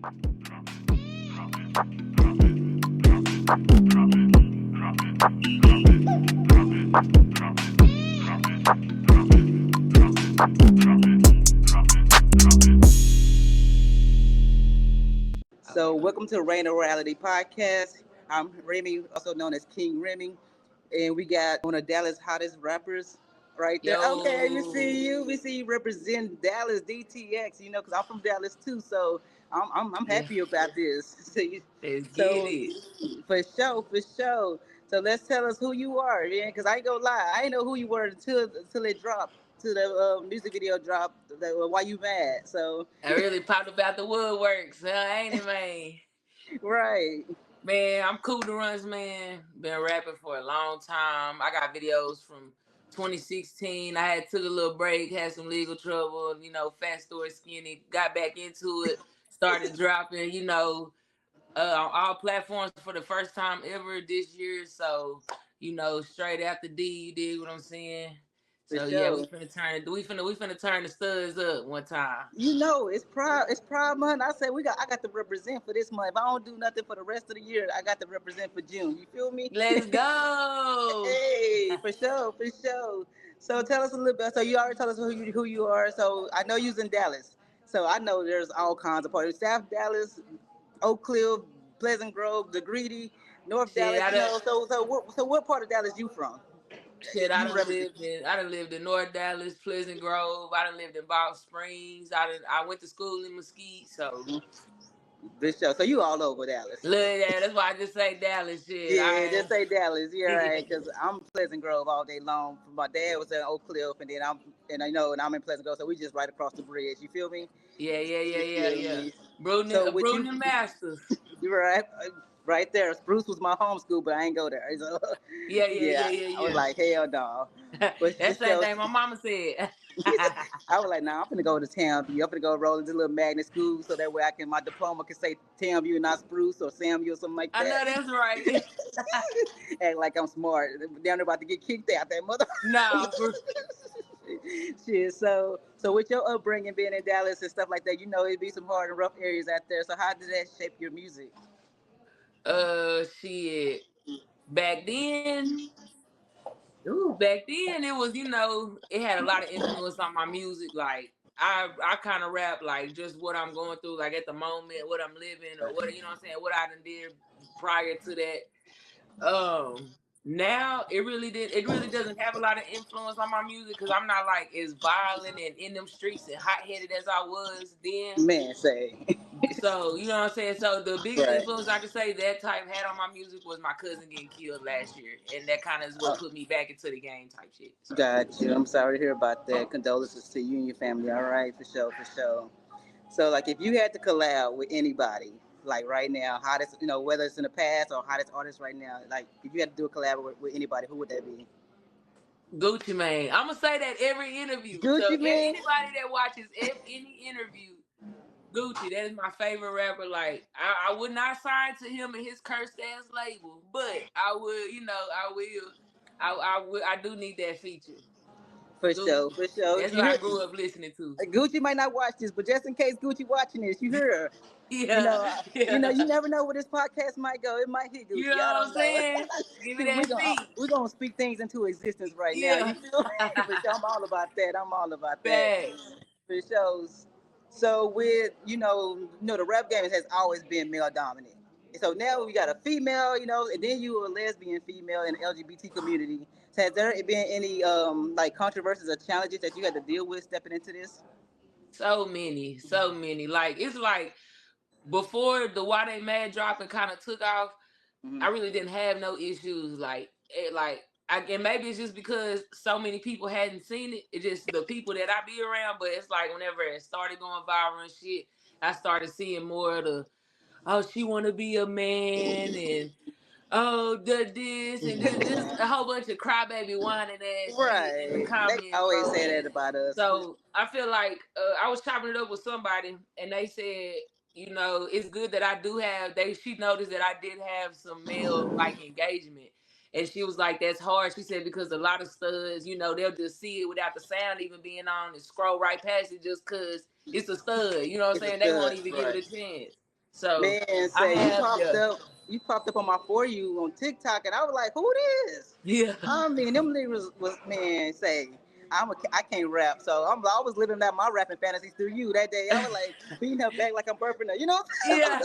So, welcome to Reign of Royality Podcast. I'm Remy, also known as King Remy, and we got one of Dallas' hottest rappers right there. Okay, we Yo, see you. We see you represent Dallas DTX. You know, because I'm from Dallas too, so I'm yeah, happy about this. let's get So, it. for sure, for sure. So let's tell us who you are, man. Because I ain't gonna lie, I didn't know who you were until it dropped, till the music video dropped. Why you mad? So, I really popped about the woodworks, huh? Ain't it, man? right. Man, I'm Koop Daruntz, man. Been rapping for a long time. I got videos from 2016. I had took a little break, had some legal trouble, fat story skinny, got back into it, started dropping, on all platforms for the first time ever this year. So, straight after D, you dig what I'm saying? For So yeah, sure. we finna turn the studs up one time. You know, it's Pride Month. I got to represent for this month. If I don't do nothing for the rest of the year, I got to represent for June. You feel me? Let's go. Hey, for sure, for sure. So tell us a little bit. So you already told us who you are. So I know you's in Dallas. So I know there's all kinds of parties. South Dallas, Oak Cliff, Pleasant Grove, the Greedy, North Shit, Dallas. I You done know, so what part of Dallas you from? shit, You represent. I done lived in North Dallas, Pleasant Grove. I done lived in Bald Springs. I went to school in Mesquite. So This show. So you all over Dallas. look at that. That's why I just say Dallas shit. Yeah, just say Dallas. Yeah, right. Because I'm Pleasant Grove all day long. My dad was in Oak Cliff, and I'm in Pleasant Grove, so we just right across the bridge. You feel me? Yeah, yeah, yeah, You yeah, feel yeah. me? So with Brooding you, and Masters. you were right there. Spruce was my homeschool, but I ain't go there. So, Yeah, yeah, yeah, yeah, yeah, I was yeah. like, hell no. But for That's the same sure, thing my mama said. I was like, nah, I'm finna go to Townview. I'm finna go roll into a little magnet school so that way my diploma can say Townview and not Spruce or Samview or something like I that. know that's right. Act like I'm smart. Down there about to get kicked out that mother. Nah, for Shit. So with your upbringing being in Dallas and stuff like that, it'd be some hard and rough areas out there. So how did that shape your music? shit. Back then, back then it was, it had a lot of influence on my music. Like I kind of rap like just what I'm going through, like at the moment, what I'm living, or what I'm saying, what I done did prior to that. Now it really doesn't have a lot of influence on my music because I'm not like as violent and in them streets and hot headed as I was then. Man, say. So, you know what I'm saying? So the biggest Right. influence I could say that type had on my music was my cousin getting killed last year. And that kind of is what put me back into the game type shit. So Got you. I'm sorry to hear about that. Condolences to you and your family. All right, for sure, for sure. So, like, if you had to collab with anybody, like right now, hottest, whether it's in the past or hottest artist right now, like, if you had to do a collab with anybody, who would that be? Gucci Mane. I'm gonna say that every interview. So Gucci man. anybody that watches any interview, Gucci, that is my favorite rapper. Like I would not sign to him and his cursed ass label, but I would, I will. I do need that feature. For sure, Gucci. for sure. That's what I grew up listening to. Gucci might not watch this, but just in case Gucci watching this, you hear her. Yeah, You yeah. never know where this podcast might go. It might hit You Gucci. know I what don't I'm know. saying? Give me Shoot, we that gonna feat. we gonna speak things into existence right now. You Yeah. feel me? For sure, I'm all about that. I'm all about that. Facts. For sure. So with the rap game has always been male dominant. So now we got a female, and then you a lesbian female in the LGBT community. So has there been any like controversies or challenges that you had to deal with stepping into this? So many, so many. Like it's like before the Why They Mad drop and kind of took off, I Hmm. really didn't have no issues. And maybe it's just because so many people hadn't seen it. It's just the people that I be around. But it's like whenever it started going viral and shit, I started seeing more of the she want to be a man and this and just a whole bunch of crybaby whining ass shit in the Right. They comments, always bro. say that about us. So I feel like I was chopping it up with somebody, and they said, it's good that I do have. She noticed that I did have some male like engagement, and she was like, "That's hard." She said because a lot of studs, they'll just see it without the sound even being on and scroll right past it just cause it's a stud. You know what I'm It's a saying? They won't stud, even give it right? a chance. So Man, I say have, yeah, you popped up on my For You on TikTok, and I was like, who this? yeah. I mean, them niggas was man. Say, I can't rap, so I was living out my rapping fantasies through you that day. I was like beating her back like I'm burping her, you know? Yeah,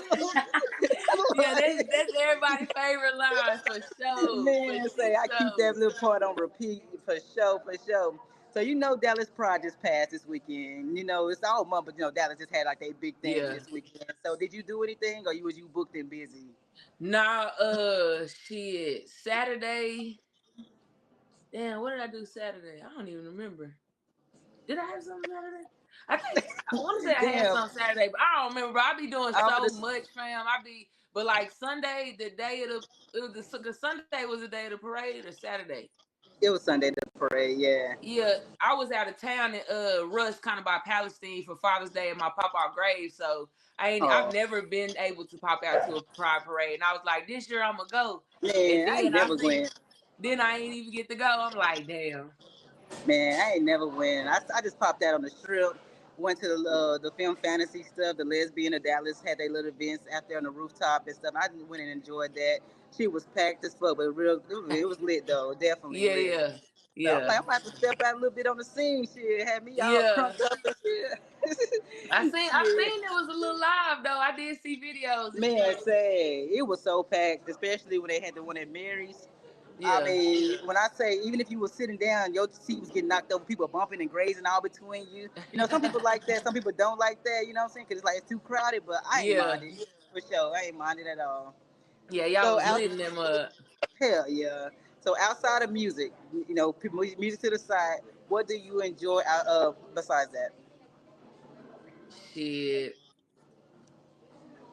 yeah, Like, that's everybody's favorite line for sure, for man, say I keep sure. that little part on repeat for sure, for sure. So you know Dallas Pride just passed this weekend. You know it's all month, but you know Dallas just had like their big thing Yeah. this weekend. So did you do anything, or you booked and busy? Nah, shit. Saturday. Damn, what did I do Saturday? I don't even remember. Did I have something Saturday? I want to say I had Damn, something Saturday, but I don't remember. Bro, I be doing I would so have. much, fam. But like Sunday, the day of the Sunday was the day of the parade or Saturday. It was Sunday the parade, yeah. Yeah, I was out of town in Russ, kind of by Palestine for Father's Day and my papa grave. So I've Oh never been able to pop out to a pride parade, and I was like, this year I'm gonna go. And man, I ain't then I never see, went. then I ain't even get to go. I'm like, damn. Man, I ain't never went. I just popped out on the strip. Went to the film fantasy stuff. The lesbian of Dallas had their little events out there on the rooftop and stuff. I went and enjoyed that. She was packed as fuck, but it was lit though. Definitely Yeah, lit. yeah, So I'm yeah, like, I'm gonna have to step out a little bit on the scene. Shit, had me all yeah. crunked up and shit. I Shit. seen it was a little live though. I did see videos and Man, shit. say it was so packed, especially when they had the one at Mary's. I Yeah, mean, when I say even if you were sitting down, your seat was getting knocked over, people bumping and grazing all between you. You know, some people like that, some people don't like that. You know what I'm saying? Because it's like it's too crowded, but I ain't yeah, minded for sure. I ain't minded at all. yeah. Y'all So was out, letting them up. hell yeah. So outside of music, you know, people music to the side. What do you enjoy out of besides that? Shit.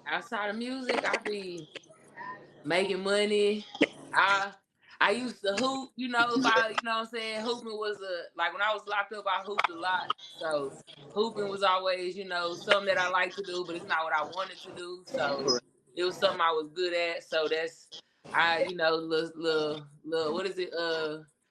Outside of music, I be making money. I I used to hoop, if what I'm saying, hooping was like when I was locked up, I hooped a lot. So hooping was always, something that I like to do, but it's not what I wanted to do. So Correct. it was something I was good at. So that's little what is it,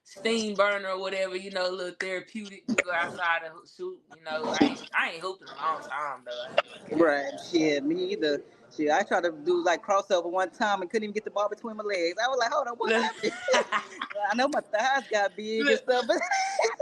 steam burner or whatever, little therapeutic. We go outside and shoot, I ain't hooped in a long time though. I ain't gonna care. Right. Shit, me either. Shit, I tried to do like crossover one time and couldn't even get the ball between my legs. I was like, hold on, what happened? I know my thighs got big and Look, stuff, but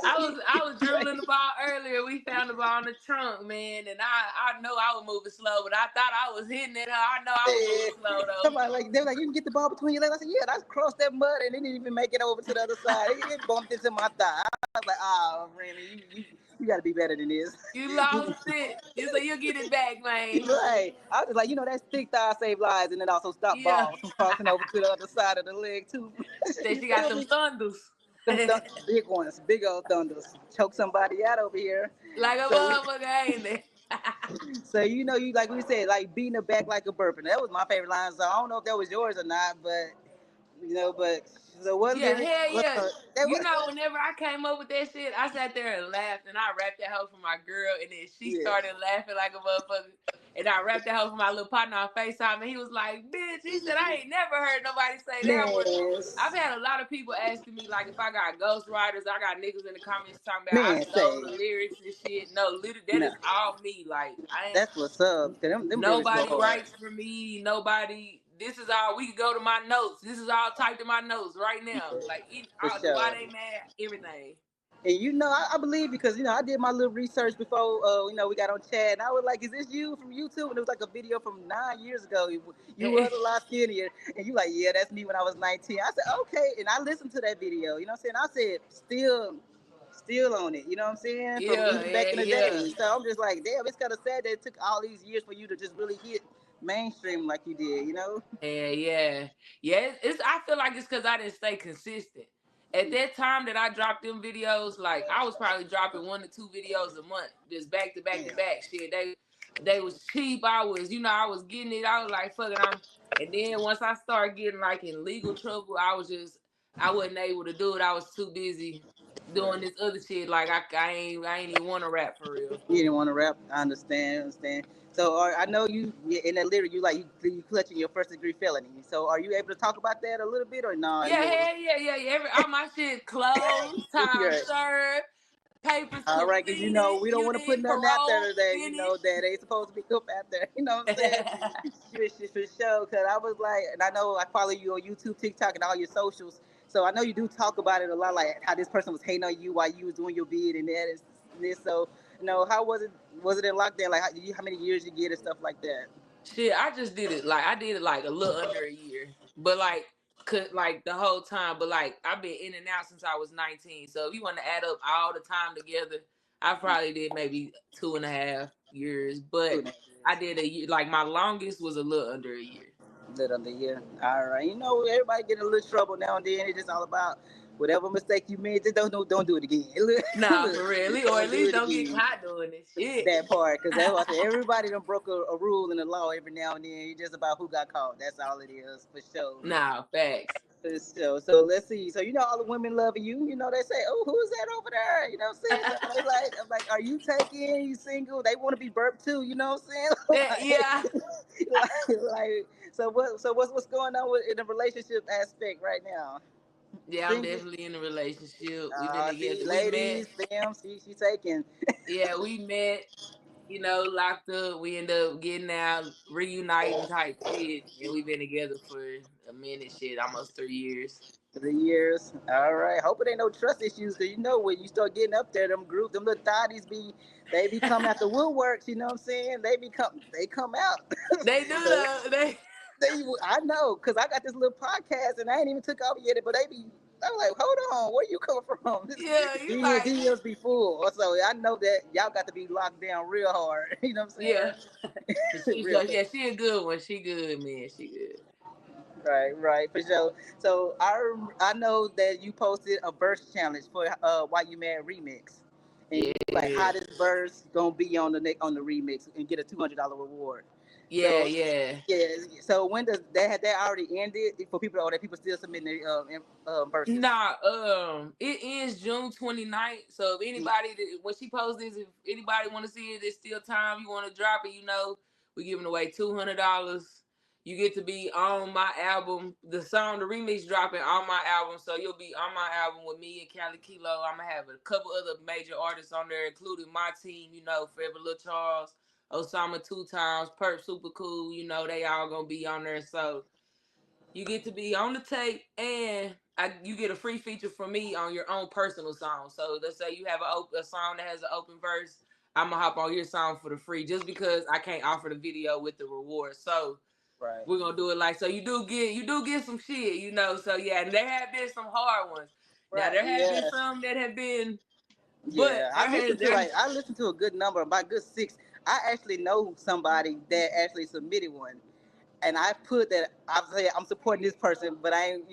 I was dribbling the ball earlier. We found the ball in the trunk, man, and I know I was moving slow, but I thought I was hitting it. I know I was moving slow though. somebody like they were like, you can get the ball between your legs. I said, yeah, I crossed that mud and it didn't even make it over to the other side. It bumped into my thigh. I was like, oh, Remy, you got to be better than this. You lost it. You say you'll get it back, man. Right. I was just like, that thick thigh save lives and then also stop Yeah. balls from crossing over to the other side of the leg too. Said You she got feel them me? thunders. Big ones, big old thunders. Choke somebody out over here. Like a So, motherfucker, ain't it? so you like we said, like beating the back like a burping. That was my favorite line. So I don't know if that was yours or not, but but so what Yeah, lyric? hell yeah. That was, Whenever I came up with that shit, I sat there and laughed, and I rapped that hoe for my girl, and then she yeah, started laughing like a motherfucker. And I rapped that hoe for my little partner on FaceTime, and he was like, bitch, he said, I ain't never heard nobody say that one. man, I've had a lot of people asking me, like, if I got ghostwriters. I got niggas in the comments talking about I man, stole say the lyrics and shit. No, literally, that no. is all me. Like, I ain't. That's what's up. 'Cause them lyrics go Nobody hard writes for me. Nobody. This is all. We can go to my notes. This is all typed in my notes right now. Like, for why sure. they mad? Everything. And I believe because I did my little research before we got on chat, and I was like, "Is this you from YouTube?" And it was like a video from 9 years ago. You was a lot skinnier, and you like, "Yeah, that's me when I was 19." I said, "Okay," and I listened to that video. You know what I'm saying? I said, "Still on it." You know what I'm saying? From Yeah, even back yeah, in the yeah, day. So I'm just like, "Damn, it's kind of sad that it took all these years for you to just really hit mainstream like you did." You know? yeah. It's. I feel like it's because I didn't stay consistent. At that time that I dropped them videos, like I was probably dropping 1 to 2 videos a month, just back to back to Damn. back. Shit, they was cheap. I was getting it. I was like, fuck it, And then once I started getting like in legal trouble, I wasn't able to do it. I was too busy doing this other shit. Like I ain't even want to rap for real. You didn't want to rap. I understand. So I know you in that lyric. You like you clutching your first degree felony. So are you able to talk about that a little bit or not? Yeah, You hell yeah. All my shit, clothes, time you're served. papers All right, because completed. we don't You want to put did nothing out parole there that finished. that ain't supposed to be up out there. You know what I'm saying? For sure. Because I was like, and I know I follow you on YouTube, TikTok, and all your socials. So I know you do talk about it a lot, like how this person was hating on you while you was doing your bid and that and this. So how was it? Was it in lockdown? Like how many years you get and stuff like that? Shit, I just did it. Like I did it like a little under a year, but like could like the whole time. But like I've been in and out since I was 19. So if you want to add up all the time together, I probably did maybe 2.5 years. But 2.5 years. I did a year. Like my longest was a little under a year. Little under a year. All right. Everybody get in a little trouble now and then. It's just all about whatever mistake you made. Just don't do it again. Nah, for real. Or at Don't do least it don't get again. caught doing this shit. That part, because that's what I said. Everybody done broke a rule in the law every now and then. It's just about who got caught. That's all it is, for sure. Nah, facts. For sure. So let's see. So all the women loving you. They say, "Oh, who's that over there?" You know what I'm saying? So I'm like, "Are you taken? You single?" They want to be burped too. You know what I'm saying? Yeah. So what's going on in the relationship aspect right now? Yeah, I'm Single. definitely in a relationship. We've been See, together. We met. ladies, damn, she taking. Yeah, we met. Locked up. We end up getting out, reuniting type shit, and we've been together for a minute. Shit, almost 3 years. 3 years. All right. Hope it ain't no trust issues, because when you start getting up there, them little thotties they be coming out the woodworks. You know what I'm saying? They come out. They do So though. They. I know, because I got this little podcast and I ain't even took off yet, but I'm like, hold on, where you coming from? Yeah, you like. DMs be full. So I know that y'all got to be locked down real hard. You know what Yeah. I'm saying? She Real. yeah, she a good one. She good, man. She good. Right, for sure. So I know that you posted a verse challenge for Why You Mad remix, and you like Yeah. how this verse gonna be on the remix and get a $200 reward. Yeah, So yeah. yeah, so when does that already ended for people, or that people still submitting their verses? Nah, it ends June 29th. So if anybody when she posts this, if anybody want to see it, there's still time. You want to drop it, we're giving away $200. You get to be on my album. The remix dropping on my album, so you'll be on my album with me and Cali Kilo. I'm gonna have a couple other major artists on there, including my team. Forever Lil Charles, Osama 2 Times, Perp Super Cool. They all gonna be on there. So you get to be on the tape, and you get a free feature from me on your own personal song. So let's say you have a song that has an open verse. I'm going to hop on your song for the free, just because I can't offer the video with the reward. So Right. we're going to do it like, so you do get some shit, So yeah, and there have been some hard ones. Now Right. there have been Yeah. some that have been, but Yeah. I listened to a good number, about good 6. I actually know somebody that actually submitted one. And I put that I'm supporting this person, but I ain't,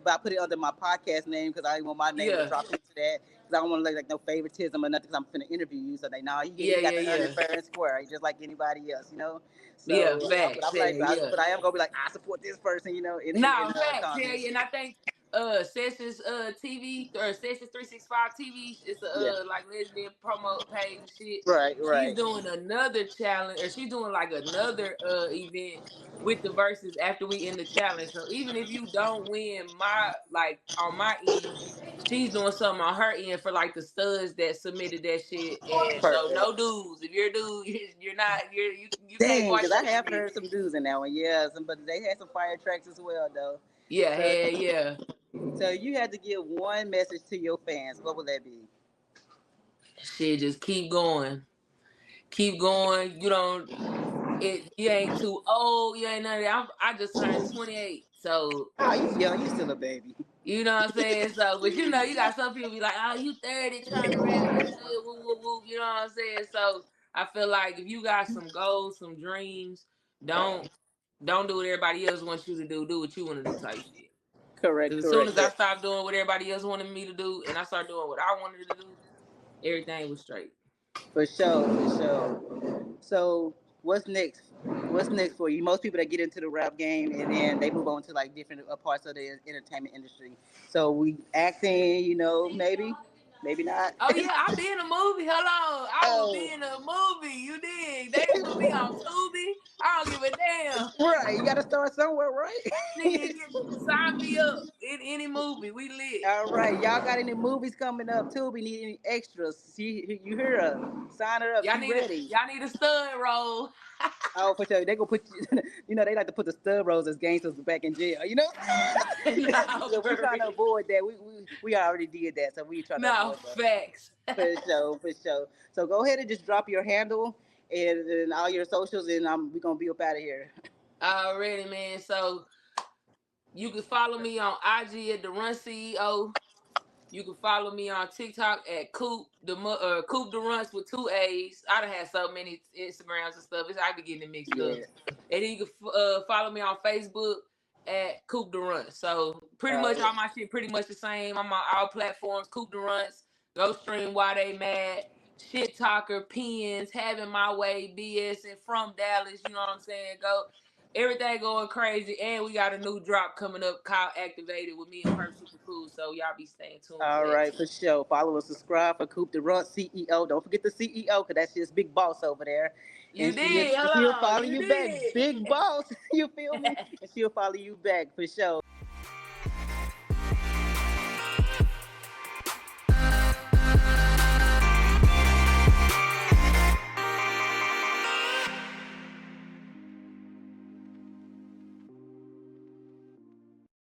but I put it under my podcast name because I didn't want my name to yeah, drop into that, because I don't want to look like no favoritism or nothing, because I'm finna interview you. So he got to earn yeah. it fair and square, just like anybody else. Yeah, So, but facts. I'm like, Yeah. but I am gonna be like, I support this person, in No, facts. Yeah, comments. yeah. And I think Sessions TV or Sessions 365 TV, it's a Yeah. like lesbian promo page and shit. She's Right. doing another challenge, or she's doing like another event with the verses after we end the challenge. So even if you don't win on my end, she's doing something on her end for like the studs that submitted that shit. And so Perfect. no dudes. If you're a dude, you're not you can't Dang, because I partake in have this. heard some dudes in that one. Yeah, but they had some fire tracks as well, though. Yeah, So, hell yeah. so you had to give one message to your fans. What would that be? Shit, just keep going. Keep going. You ain't too old. You ain't none of that. I just turned 28. So, Oh, you young. You still a baby. you know what I'm saying? So, but you got some people be like, oh, you 30 trying to rap and shit. Woo, woo, woo. You know what I'm saying? So, I feel like if you got some goals, some dreams, don't do what everybody else wants you to do. Do what you want to do type shit. Correct. Because as soon Correct. as I stopped doing what everybody else wanted me to do and I started doing what I wanted to do, everything was straight. For sure. For sure. So what's next? What's next for you? Most people that get into the rap game and then they move on to like different parts of the entertainment industry. So we acting, maybe not. Oh yeah, I be in a movie. Hello, I will be Oh, in a movie. You did. They put me on Tubi. I don't give a damn. Right, you gotta start somewhere, right? Nigga, sign me up in any movie. We lit. All right, y'all got any movies coming up too? We need any extras? You hear her? Sign her up. Y'all She need a ready. y'all need a stud role. Oh, for sure. They gonna put you. You know, they like to put the stud roles as gangsters back in jail. You know. No, So we for trying to real. avoid that. We already did that, so we trying to No, avoid that. facts. For sure, for sure. So go ahead and just drop your handle and all your socials, and we gonna be up out of here. Already, man. So you can follow me on IG at the Run CEO. You can follow me on TikTok at Koop Daruntz with 2 A's. I done had so many Instagrams and stuff. I be getting it mixed up. Yeah. And then you can follow me on Facebook at Koop Daruntz. So pretty much Uh, all my shit pretty much the same. I'm on all platforms. Koop Daruntz. Go stream Why They Mad. Shit talker, pins, having my way, BS, and from Dallas. You know what I'm saying? Go. Everything going crazy, and we got a new drop coming up called Activated with me and Perp Super Cool. So y'all be staying tuned for all that right, too. for sure. Follow and subscribe for Koop Daruntz, CEO. Don't forget the CEO, because that's just big boss over there. You And did. she'll Hold on. follow You you back. did. Big boss. You feel me? And she'll follow you back for sure.